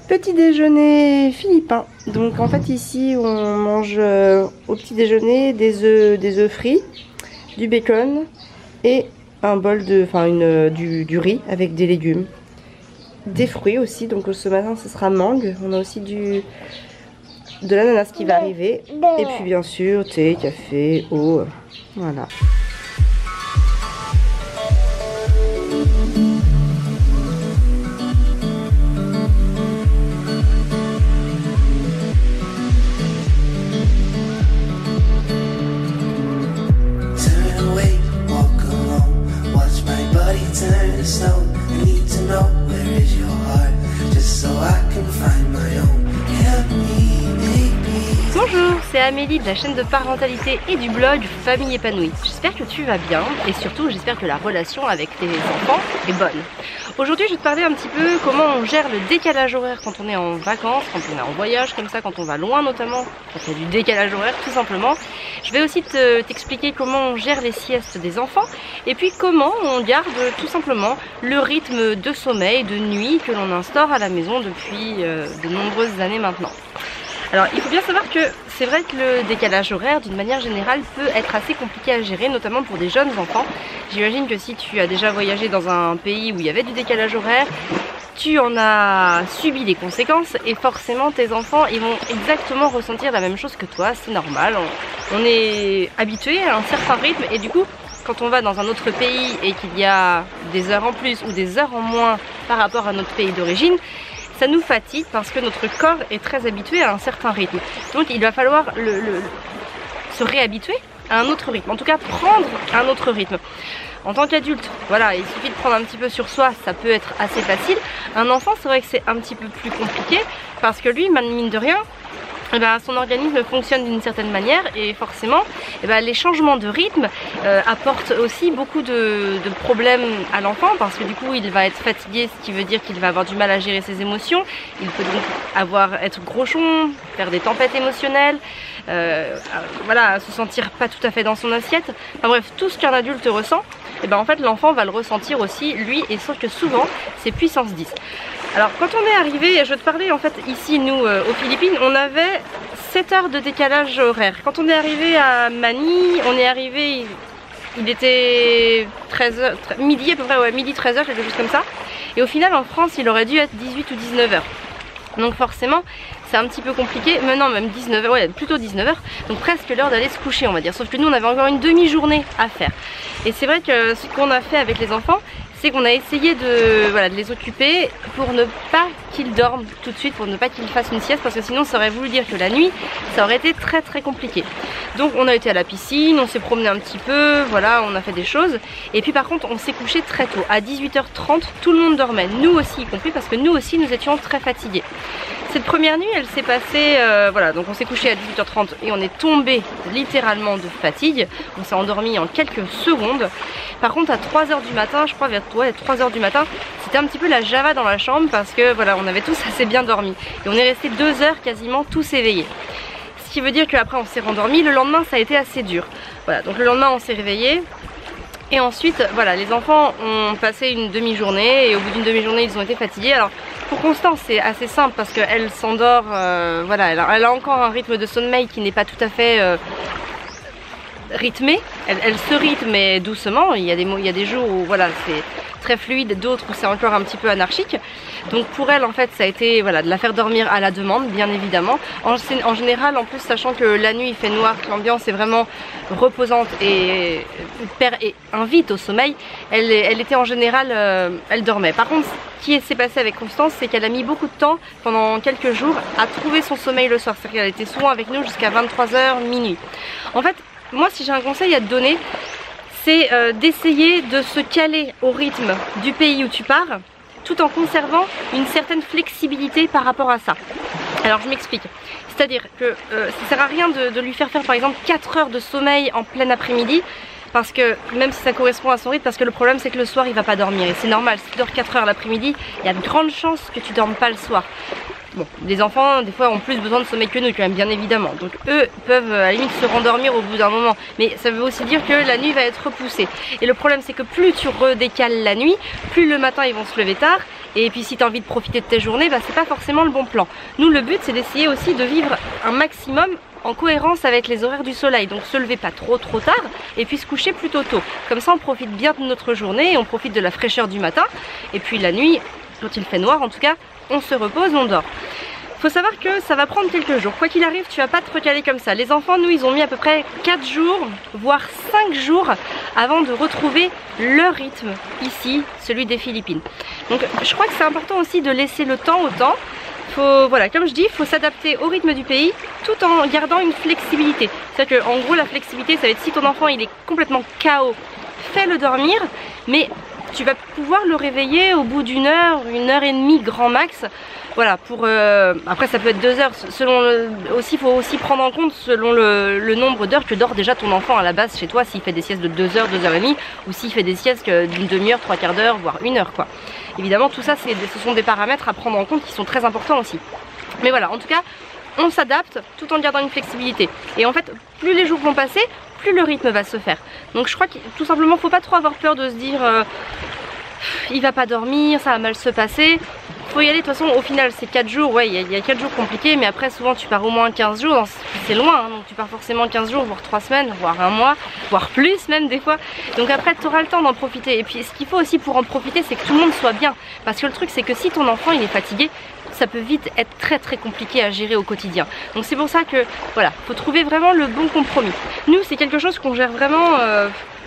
Petit déjeuner philippin. Donc en fait ici on mange au petit déjeuner des œufs frits, du bacon et un bol de, du riz avec des légumes. Des fruits aussi, donc ce matin ce sera mangue. On a aussi de l'ananas qui va arriver. Et puis bien sûr thé, café, eau, voilà. Bonjour, c'est Amélie de la chaîne de parentalité et du blog Famille épanouie. J'espère que tu vas bien et surtout j'espère que la relation avec tes enfants est bonne. Aujourd'hui je vais te parler un petit peu comment on gère le décalage horaire quand on est en vacances, quand on est en voyage comme ça, quand on va loin notamment, quand il y a du décalage horaire tout simplement. Je vais aussi t'expliquer comment on gère les siestes des enfants et puis comment on garde tout simplement le rythme de sommeil, de nuit que l'on instaure à la maison depuis de nombreuses années maintenant. Alors il faut bien savoir que c'est vrai que le décalage horaire d'une manière générale peut être assez compliqué à gérer, notamment pour des jeunes enfants. J'imagine que si tu as déjà voyagé dans un pays où il y avait du décalage horaire, tu en as subi les conséquences et forcément tes enfants ils vont exactement ressentir la même chose que toi, c'est normal. On est habitué à un certain rythme et du coup quand on va dans un autre pays et qu'il y a des heures en plus ou des heures en moins par rapport à notre pays d'origine, ça nous fatigue parce que notre corps est très habitué à un certain rythme. Donc il va falloir se réhabituer à un autre rythme, en tout cas prendre un autre rythme. En tant qu'adulte, voilà, il suffit de prendre un petit peu sur soi, ça peut être assez facile. Un enfant, c'est vrai que c'est un petit peu plus compliqué parce que lui, mine de rien, eh ben, son organisme fonctionne d'une certaine manière et forcément eh ben, les changements de rythme apportent aussi beaucoup de problèmes à l'enfant parce que du coup il va être fatigué, ce qui veut dire qu'il va avoir du mal à gérer ses émotions, il peut donc être grochon, faire des tempêtes émotionnelles, voilà, se sentir pas tout à fait dans son assiette, enfin bref, tout ce qu'un adulte ressent, et ben en fait l'enfant va le ressentir aussi lui, et sauf que souvent c'est puissance 10. Alors quand on est arrivé, je vais te parler en fait ici nous aux Philippines, on avait 7 heures de décalage horaire. Quand on est arrivé à Manille, on est arrivé, il était 13h, midi à peu près, ouais, midi 13h, quelque chose comme ça. Et au final en France il aurait dû être 18 ou 19h. Donc forcément c'est un petit peu compliqué, maintenant même 19h, ouais plutôt 19h, donc presque l'heure d'aller se coucher on va dire. Sauf que nous on avait encore une demi-journée à faire. Et c'est vrai que ce qu'on a fait avec les enfants, c'est qu'on a essayé de les occuper pour ne pas qu'ils dorment tout de suite, pour ne pas qu'ils fassent une sieste, parce que sinon ça aurait voulu dire que la nuit, ça aurait été très très compliqué. Donc on a été à la piscine, on s'est promené un petit peu, voilà, on a fait des choses. Et puis par contre on s'est couché très tôt, à 18h30, tout le monde dormait, nous aussi y compris, parce que nous aussi nous étions très fatigués. Cette première nuit elle s'est passée, voilà, donc on s'est couché à 18h30 et on est tombé littéralement de fatigue, on s'est endormi en quelques secondes. Par contre à 3h du matin, je crois vers 3h du matin, c'était un petit peu la java dans la chambre parce que voilà, on avait tous assez bien dormi et on est resté 2 heures quasiment tous éveillés. Ce qui veut dire qu'après on s'est rendormi, le lendemain ça a été assez dur. Voilà, donc le lendemain on s'est réveillé. Et ensuite, voilà, les enfants ont passé une demi-journée et au bout d'une demi-journée, ils ont été fatigués. Alors, pour Constance, c'est assez simple parce qu'elle s'endort, voilà, elle a encore un rythme de sommeil qui n'est pas tout à fait rythmé. Elle se rythme mais doucement. Il y a des jours où voilà, c'est très fluide, d'autres où c'est encore un petit peu anarchique. Donc pour elle en fait ça a été voilà, de la faire dormir à la demande bien évidemment. En général en plus sachant que la nuit il fait noir, que l'ambiance est vraiment reposante et invite au sommeil, elle était en général, elle dormait. Par contre ce qui s'est passé avec Constance c'est qu'elle a mis beaucoup de temps pendant quelques jours à trouver son sommeil le soir. C'est-à-dire qu'elle était souvent avec nous jusqu'à 23h, minuit. En fait moi si j'ai un conseil à te donner, c'est d'essayer de se caler au rythme du pays où tu pars, tout en conservant une certaine flexibilité par rapport à ça. Alors je m'explique, c'est-à-dire que ça sert à rien de lui faire par exemple 4 heures de sommeil en plein après-midi, parce que même si ça correspond à son rythme, parce que le problème c'est que le soir il va pas dormir, et c'est normal, si tu dors 4 heures l'après-midi, il y a de grandes chances que tu dormes pas le soir. Bon, les enfants des fois ont plus besoin de sommeil que nous quand même, bien évidemment, donc eux peuvent à la limite se rendormir au bout d'un moment, mais ça veut aussi dire que la nuit va être repoussée. Et le problème c'est que plus tu redécales la nuit, plus le matin ils vont se lever tard Et puis si tu as envie de profiter de tes journées, bah, c'est pas forcément le bon plan. Nous, le but, c'est d'essayer aussi de vivre un maximum en cohérence avec les horaires du soleil, donc se lever pas trop tard et puis se coucher plutôt tôt. Comme ça on profite bien de notre journée, on profite de la fraîcheur du matin et puis la nuit, quand il fait noir en tout cas, on se repose, on dort. Faut savoir que ça va prendre quelques jours, quoi qu'il arrive tu vas pas te recaler comme ça. Les enfants, nous, ils ont mis à peu près 4 jours, voire 5 jours avant de retrouver leur rythme ici, celui des Philippines. Donc je crois que c'est important aussi de laisser le temps au temps. Voilà, comme je dis, il faut s'adapter au rythme du pays tout en gardant une flexibilité. C'est-à-dire qu'en gros la flexibilité ça va être si ton enfant il est complètement KO, fais-le dormir, mais tu vas pouvoir le réveiller au bout d'une heure et demie grand max. Voilà, après ça peut être 2 heures, il faut aussi prendre en compte selon le nombre d'heures que dort déjà ton enfant à la base chez toi, s'il fait des siestes de 2 heures, 2 heures et demie, ou s'il fait des siestes d'une demi-heure, 3/4 d'heure, voire 1 heure quoi. Évidemment tout ça ce sont des paramètres à prendre en compte qui sont très importants aussi. Mais voilà, en tout cas on s'adapte tout en gardant une flexibilité. Et en fait plus les jours vont passer, plus le rythme va se faire. Donc je crois que tout simplement faut pas trop avoir peur de se dire il va pas dormir, ça va mal se passer. Faut y aller, de toute façon au final c'est 4 jours, ouais il y a 4 jours compliqués, mais après souvent tu pars au moins 15 jours, c'est loin hein, donc tu pars forcément 15 jours, voire 3 semaines, voire 1 mois, voire plus même des fois. Donc après tu auras le temps d'en profiter. Et puis ce qu'il faut aussi pour en profiter c'est que tout le monde soit bien. Parce que le truc c'est que si ton enfant il est fatigué, ça peut vite être très compliqué à gérer au quotidien. Donc c'est pour ça que voilà, faut trouver vraiment le bon compromis. Nous c'est quelque chose qu'on gère vraiment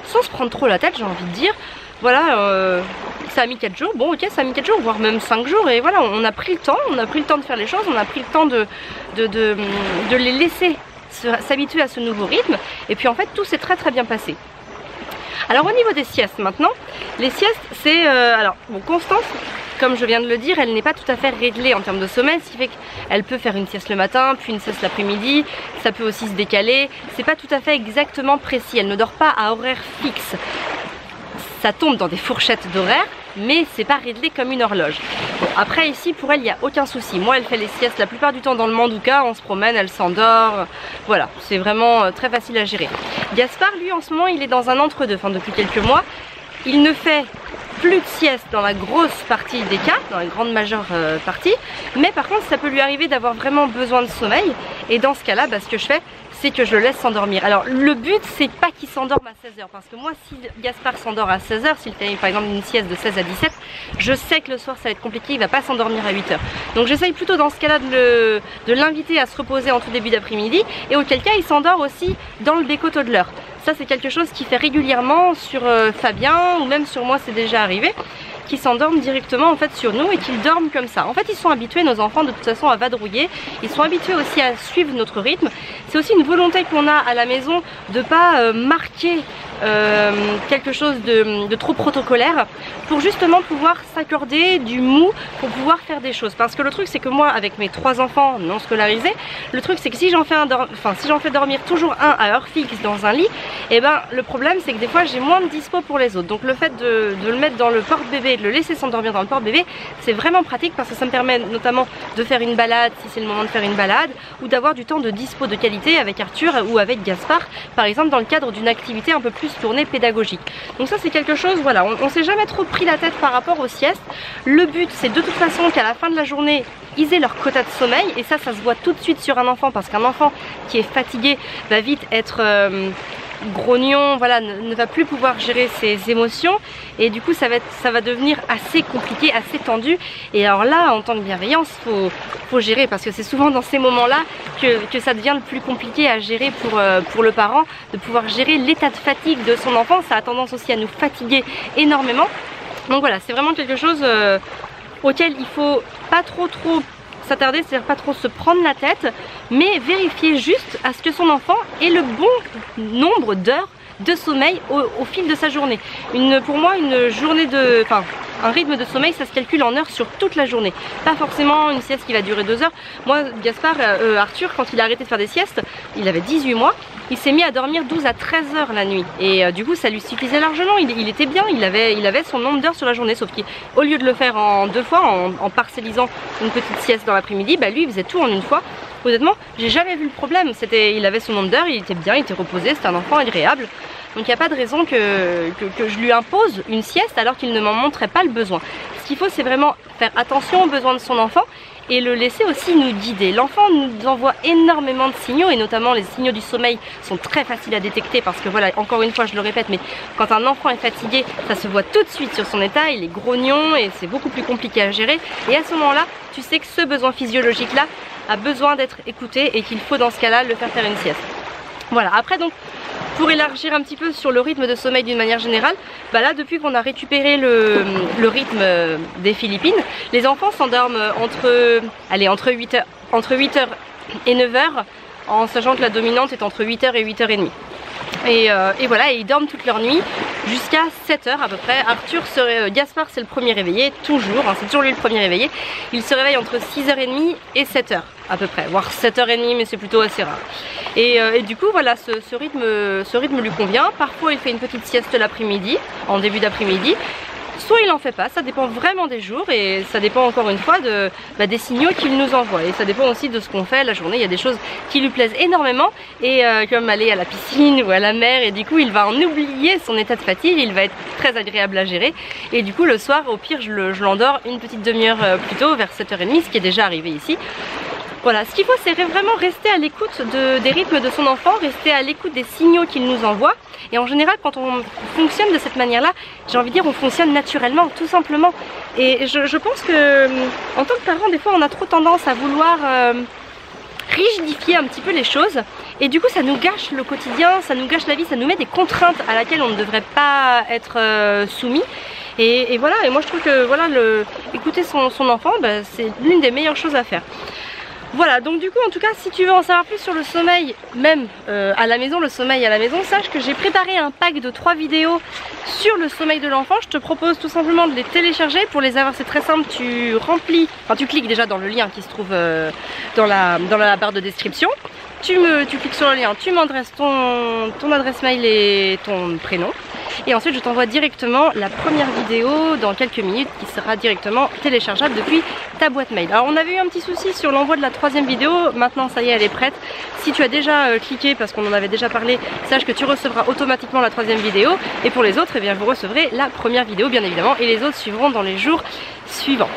sans se prendre trop la tête, j'ai envie de dire. Voilà, ça a mis 4 jours, bon ok ça a mis 4 jours, voire même 5 jours et voilà, on a pris le temps, de faire les choses, on a pris le temps de les laisser s'habituer à ce nouveau rythme et puis en fait tout s'est très bien passé. Alors au niveau des siestes maintenant, les siestes c'est, alors bon Constance, comme je viens de le dire, elle n'est pas tout à fait réglée en termes de sommeil, ce qui fait qu'elle peut faire une sieste le matin, puis une sieste l'après-midi, ça peut aussi se décaler, c'est pas tout à fait exactement précis, elle ne dort pas à horaire fixe. Ça tombe dans des fourchettes d'horaire, mais c'est pas réglé comme une horloge. Bon, après ici pour elle il n'y a aucun souci. Moi elle fait les siestes la plupart du temps dans le Manduka, on se promène, elle s'endort. Voilà, c'est vraiment très facile à gérer. Gaspard lui en ce moment il est dans un entre-deux, enfin depuis quelques mois. Il ne fait plus de sieste dans la grosse partie des cas, dans la grande majeure partie, mais par contre ça peut lui arriver d'avoir vraiment besoin de sommeil et dans ce cas là ce que je fais c'est que je le laisse s'endormir. Alors le but c'est pas qu'il s'endorme à 16 h parce que moi si Gaspard s'endort à 16 h, s'il fait par exemple une sieste de 16 à 17, je sais que le soir ça va être compliqué, il va pas s'endormir à 8 h. Donc j'essaye plutôt dans ce cas là de l'inviter à se reposer en tout début d'après-midi et auquel cas il s'endort aussi dans le béco toddler. Ça c'est quelque chose qui fait régulièrement sur Fabien ou même sur moi c'est déjà arrivé, qui s'endorment directement en fait sur nous et qu'ils dorment comme ça. En fait ils sont habitués, nos enfants de toute façon à vadrouiller, ils sont habitués aussi à suivre notre rythme. C'est aussi une volonté qu'on a à la maison de pas marquer quelque chose de trop protocolaire pour justement pouvoir s'accorder du mou pour pouvoir faire des choses. Parce que le truc c'est que moi avec mes 3 enfants non scolarisés, le truc c'est que si j'en fais dormir toujours un à heure fixe dans un lit, et ben le problème c'est que des fois j'ai moins de dispo pour les autres. Donc le fait de le mettre dans le porte-bébé, de le laisser s'endormir dans le porte-bébé, c'est vraiment pratique parce que ça me permet notamment de faire une balade si c'est le moment de faire une balade ou d'avoir du temps de dispo de qualité avec Arthur ou avec Gaspard par exemple dans le cadre d'une activité un peu plus tournée pédagogique. Donc ça c'est quelque chose, voilà, on s'est jamais trop pris la tête par rapport aux siestes. Le but c'est de toute façon qu'à la fin de la journée ils aient leur quota de sommeil et ça se voit tout de suite sur un enfant parce qu'un enfant qui est fatigué va vite être grognon, voilà, ne va plus pouvoir gérer ses émotions et du coup ça va devenir assez compliqué, assez tendu. Et alors là en tant que bienveillance faut gérer parce que c'est souvent dans ces moments là que ça devient le plus compliqué à gérer pour le parent, de pouvoir gérer l'état de fatigue de son enfant. Ça a tendance aussi à nous fatiguer énormément. Donc voilà, c'est vraiment quelque chose auquel il faut pas trop s'attarder, c'est-à-dire pas trop se prendre la tête, mais vérifier juste à ce que son enfant ait le bon nombre d'heures de sommeil au fil de sa journée. Pour moi, une journée un rythme de sommeil, ça se calcule en heures sur toute la journée. Pas forcément une sieste qui va durer 2 heures. Moi, Arthur, quand il a arrêté de faire des siestes, il avait 18 mois, il s'est mis à dormir 12 à 13 heures la nuit. Et du coup, ça lui suffisait largement. Il était bien, il avait son nombre d'heures sur la journée. Sauf qu'au lieu de le faire en 2 fois, en parcellisant une petite sieste dans l'après-midi, lui, il faisait tout en 1 fois. Honnêtement, j'ai jamais vu le problème. Il avait son nombre d'heures, il était bien, il était reposé, c'était un enfant agréable. Donc il n'y a pas de raison que je lui impose une sieste alors qu'il ne m'en montrait pas le besoin. Ce qu'il faut, c'est vraiment faire attention aux besoins de son enfant et le laisser aussi nous guider. L'enfant nous envoie énormément de signaux et notamment les signaux du sommeil sont très faciles à détecter parce que voilà, encore une fois je le répète, mais quand un enfant est fatigué, ça se voit tout de suite sur son état, il est grognon et c'est beaucoup plus compliqué à gérer. Et à ce moment-là, tu sais que ce besoin physiologique là a besoin d'être écouté et qu'il faut dans ce cas-là le faire une sieste. Voilà, après donc pour élargir un petit peu sur le rythme de sommeil d'une manière générale, bah là depuis qu'on a récupéré le rythme des Philippines, les enfants s'endorment entre 8h et 9h, en sachant que la dominante est entre 8h et 8h30. Et voilà, et ils dorment toute leur nuit jusqu'à 7h à peu près. Gaspard c'est le premier réveillé, toujours, hein, c'est toujours lui le premier réveillé. Il se réveille entre 6h30 et 7h à peu près, voire 7h30, mais c'est plutôt assez rare. Et du coup voilà, ce rythme lui convient. Parfois il fait une petite sieste l'après-midi, en début d'après-midi. Soit il en fait pas, ça dépend vraiment des jours et ça dépend encore une fois des signaux qu'il nous envoie. Et ça dépend aussi de ce qu'on fait la journée. Il y a des choses qui lui plaisent énormément et comme aller à la piscine ou à la mer, et du coup il va en oublier son état de fatigue, il va être très agréable à gérer. Et du coup le soir au pire je l'endors une petite demi-heure plus tôt, vers 7h30, ce qui est déjà arrivé ici. Voilà, ce qu'il faut c'est vraiment rester à l'écoute des rythmes de son enfant, rester à l'écoute des signaux qu'il nous envoie. Et en général quand on fonctionne de cette manière là, j'ai envie de dire on fonctionne naturellement, tout simplement. Et je pense que en tant que parent des fois on a trop tendance à vouloir rigidifier un petit peu les choses. Et du coup ça nous gâche le quotidien, ça nous gâche la vie, ça nous met des contraintes à laquelle on ne devrait pas être soumis. Et voilà, et moi je trouve que voilà, écouter son enfant, bah, c'est l'une des meilleures choses à faire. Voilà, donc du coup en tout cas si tu veux en savoir plus sur le sommeil même à la maison, le sommeil à la maison, sache que j'ai préparé un pack de 3 vidéos sur le sommeil de l'enfant. Je te propose tout simplement de les télécharger. Pour les avoir c'est très simple, tu cliques déjà dans le lien qui se trouve dans la barre de description. Tu cliques sur le lien, tu m'adresses ton adresse mail et ton prénom. Et ensuite je t'envoie directement la première vidéo dans quelques minutes qui sera directement téléchargeable depuis ta boîte mail. Alors on avait eu un petit souci sur l'envoi de la 3e vidéo, maintenant ça y est elle est prête. Si tu as déjà cliqué parce qu'on en avait déjà parlé, sache que tu recevras automatiquement la 3e vidéo. Et pour les autres, eh bien, vous recevrez la première vidéo bien évidemment et les autres suivront dans les jours suivants.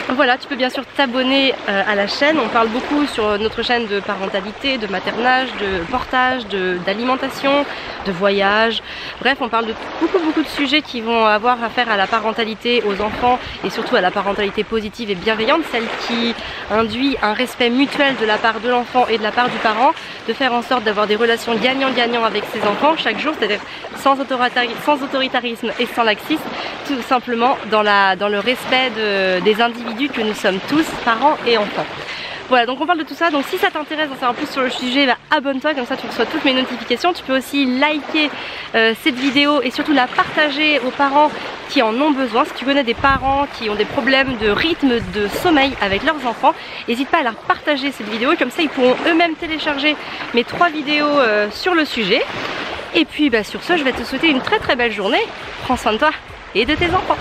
Voilà, tu peux bien sûr t'abonner à la chaîne. On parle beaucoup sur notre chaîne de parentalité, de maternage, de portage, d'alimentation, de voyage. Bref, on parle de beaucoup de sujets qui vont avoir affaire à la parentalité, aux enfants et surtout à la parentalité positive et bienveillante, celle qui induit un respect mutuel de la part de l'enfant et de la part du parent, de faire en sorte d'avoir des relations gagnant-gagnant avec ses enfants chaque jour, c'est-à-dire sans autoritarisme et sans laxisme, tout simplement dans le respect des individus que nous sommes tous, parents et enfants. Voilà, donc on parle de tout ça, donc si ça t'intéresse d'en savoir plus sur le sujet, bah, abonne-toi, comme ça tu reçois toutes mes notifications. Tu peux aussi liker cette vidéo et surtout la partager aux parents qui en ont besoin. Si tu connais des parents qui ont des problèmes de rythme de sommeil avec leurs enfants, n'hésite pas à leur partager cette vidéo, comme ça ils pourront eux-mêmes télécharger mes 3 vidéos sur le sujet. Et puis bah, sur ce, je vais te souhaiter une très belle journée. Prends soin de toi et de tes enfants.